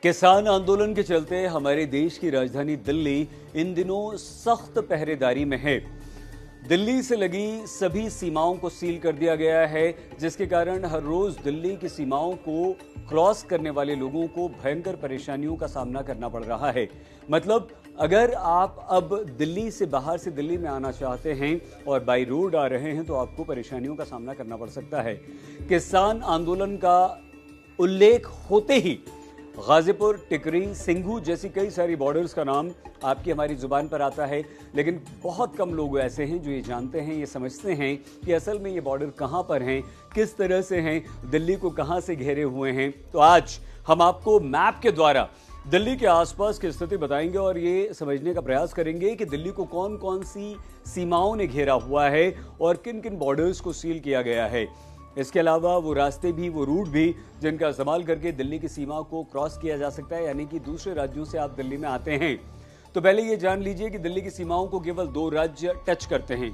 किसान आंदोलन के चलते हमारे देश की राजधानी दिल्ली इन दिनों सख्त पहरेदारी में है। दिल्ली से लगी सभी सीमाओं को सील कर दिया गया है, जिसके कारण हर रोज दिल्ली की सीमाओं को क्रॉस करने वाले लोगों को भयंकर परेशानियों का सामना करना पड़ रहा है। मतलब अगर आप अब दिल्ली से बाहर से दिल्ली में आना चाहते हैं और बाई रोड आ रहे हैं तो आपको परेशानियों का सामना करना पड़ सकता है। किसान आंदोलन का उल्लेख होते ही गाजीपुर, टिकरी, सिंघू जैसी कई सारी बॉर्डर्स का नाम आपकी हमारी जुबान पर आता है, लेकिन बहुत कम लोग ऐसे हैं जो ये जानते हैं, ये समझते हैं कि असल में ये बॉर्डर कहां पर हैं, किस तरह से हैं, दिल्ली को कहां से घेरे हुए हैं। तो आज हम आपको मैप के द्वारा दिल्ली के आसपास की स्थिति बताएंगे और ये समझने का प्रयास करेंगे कि दिल्ली को कौन कौन सी सीमाओं ने घेरा हुआ है और किन किन बॉर्डर्स को सील किया गया है। इसके अलावा वो रास्ते भी, वो रूट भी जिनका इस्तेमाल करके दिल्ली की सीमा को क्रॉस किया जा सकता है, यानी कि दूसरे राज्यों से आप दिल्ली में आते हैं तो पहले ये जान लीजिए कि दिल्ली की सीमाओं को केवल 2 राज्य टच करते हैं।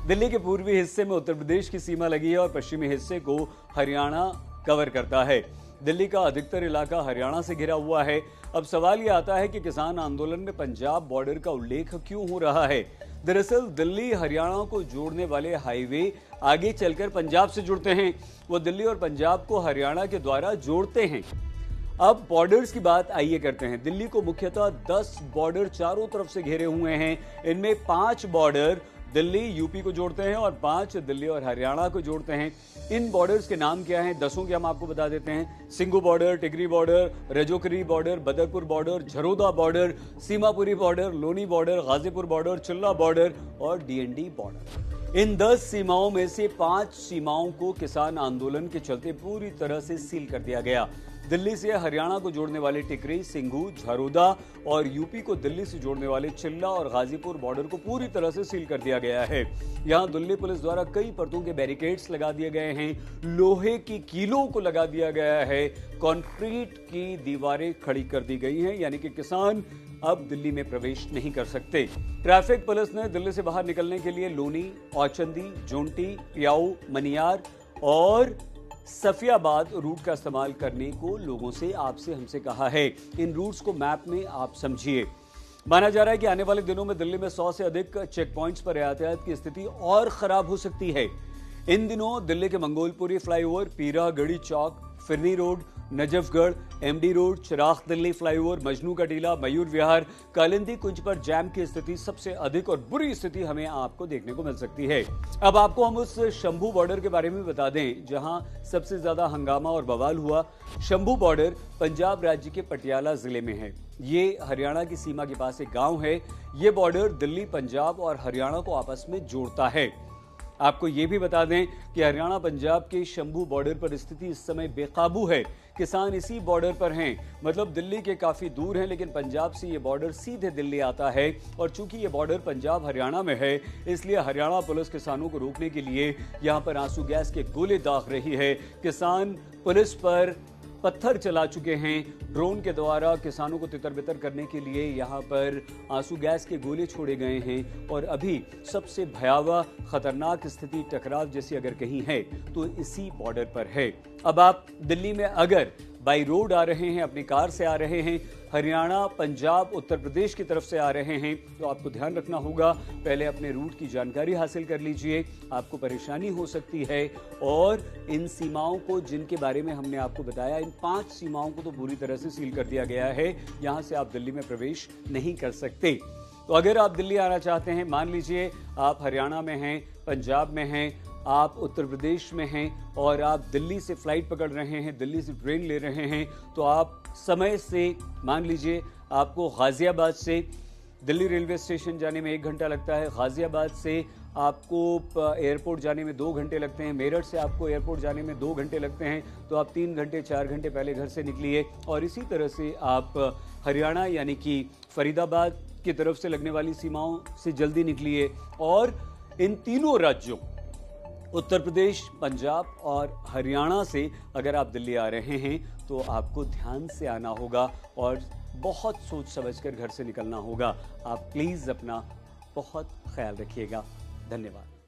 दिल्ली के पूर्वी हिस्से में उत्तर प्रदेश की सीमा लगी है और पश्चिमी हिस्से को हरियाणा कवर करता है। दिल्ली का अधिकतर इलाका हरियाणा से घिरा हुआ है। अब सवाल यह आता है कि किसान आंदोलन में पंजाब बॉर्डर का उल्लेख क्यों हो रहा है। दरअसल दिल्ली हरियाणा को जोड़ने वाले हाईवे आगे चलकर पंजाब से जुड़ते हैं। वो दिल्ली और पंजाब को हरियाणा के द्वारा जोड़ते हैं। अब बॉर्डर्स की बात आइए करते हैं। दिल्ली को मुख्यतः 10 बॉर्डर चारों तरफ से घेरे हुए हैं। इनमें 5 बॉर्डर दिल्ली यूपी को जोड़ते हैं और 5 दिल्ली और हरियाणा को जोड़ते हैं। इन बॉर्डर्स के नाम क्या हैं, 10 के हम आपको बता देते हैं। Singhu border, Tikri border, Rajokri border, Badarpur border, Jharoda border, Seemapuri border, Loni border, Ghazipur border, Chilla border और डीएनडी बॉर्डर। इन 10 सीमाओं में से 5 सीमाओं को किसान आंदोलन के चलते पूरी तरह से सील कर दिया गया। दिल्ली से हरियाणा को जोड़ने वाले टिकरी, सिंघू, झरोदा और यूपी को दिल्ली से जोड़ने वाले चिल्ला और गाजीपुर बॉर्डर को पूरी तरह से सील कर दिया गया है। यहां दिल्ली पुलिस द्वारा कई परतों के बैरिकेड्स लगा दिए गए हैं, लोहे की कीलों को लगा दिया गया है, कंक्रीट की दीवारें खड़ी कर दी गई हैं, यानी कि किसान अब दिल्ली में प्रवेश नहीं कर सकते। ट्रैफिक पुलिस ने दिल्ली से बाहर निकलने के लिए लोनी, औचंदी, जोंटी, पियाऊ, मनियार और सफियाबाद रूट का इस्तेमाल करने को लोगों से, आपसे, हमसे कहा है। इन रूट्स को मैप में आप समझिए। माना जा रहा है कि आने वाले दिनों में दिल्ली में 100 से अधिक चेक पॉइंट्स पर यातायात की स्थिति और खराब हो सकती है। इन दिनों दिल्ली के Mangolpuri flyover, Peeragarhi Chowk, Phirni road, Najafgarh, MD road, Chirag Delhi flyover, Majnu ka Tila, Mayur Vihar, Kalindi कुंज पर जैम की स्थिति सबसे अधिक और बुरी स्थिति हमें आपको देखने को मिल सकती है। अब आपको हम उस शंभू बॉर्डर के बारे में बता दें जहां सबसे ज्यादा हंगामा और बवाल हुआ। शंभू बॉर्डर पंजाब राज्य के पटियाला जिले में है। ये हरियाणा की सीमा के पास एक गांव है। ये बॉर्डर दिल्ली, पंजाब और हरियाणा को आपस में जोड़ता है। आपको यह भी बता दें कि हरियाणा पंजाब के शंभू बॉर्डर पर स्थिति इस समय बेकाबू है। किसान इसी बॉर्डर पर हैं, मतलब दिल्ली के काफी दूर हैं, लेकिन पंजाब से ये बॉर्डर सीधे दिल्ली आता है और चूंकि ये बॉर्डर पंजाब हरियाणा में है, इसलिए हरियाणा पुलिस किसानों को रोकने के लिए यहां पर आंसू गैस के गोले दाग रही है। किसान पुलिस पर पत्थर चला चुके हैं। ड्रोन के द्वारा किसानों को तितर-बितर करने के लिए यहां पर आंसू गैस के गोले छोड़े गए हैं और अभी सबसे भयावह खतरनाक स्थिति टकराव जैसी अगर कहीं है तो इसी बॉर्डर पर है। अब आप दिल्ली में अगर बाई रोड आ रहे हैं, अपनी कार से आ रहे हैं, हरियाणा, पंजाब, उत्तर प्रदेश की तरफ से आ रहे हैं तो आपको ध्यान रखना होगा, पहले अपने रूट की जानकारी हासिल कर लीजिए। आपको परेशानी हो सकती है और इन सीमाओं को, जिनके बारे में हमने आपको बताया, इन 5 सीमाओं को तो पूरी तरह से सील कर दिया गया है। यहां से आप दिल्ली में प्रवेश नहीं कर सकते। तो अगर आप दिल्ली आना चाहते हैं, मान लीजिए आप हरियाणा में हैं, पंजाब में हैं, आप उत्तर प्रदेश में हैं और आप दिल्ली से फ्लाइट पकड़ रहे हैं, दिल्ली से ट्रेन ले रहे हैं, तो आप समय से, मान लीजिए आपको गाजियाबाद से दिल्ली रेलवे स्टेशन जाने में 1 घंटा लगता है, गाजियाबाद से आपको एयरपोर्ट जाने में 2 घंटे लगते हैं, मेरठ से आपको एयरपोर्ट जाने में 2 घंटे लगते हैं, तो आप 3 घंटे 4 घंटे पहले घर से निकलिए और इसी तरह से आप हरियाणा यानी कि फरीदाबाद की तरफ से लगने वाली सीमाओं से जल्दी निकलिए। और इन तीनों राज्यों, उत्तर प्रदेश, पंजाब और हरियाणा से अगर आप दिल्ली आ रहे हैं तो आपको ध्यान से आना होगा और बहुत सोच समझकर घर से निकलना होगा। आप प्लीज़ अपना बहुत ख्याल रखिएगा। धन्यवाद।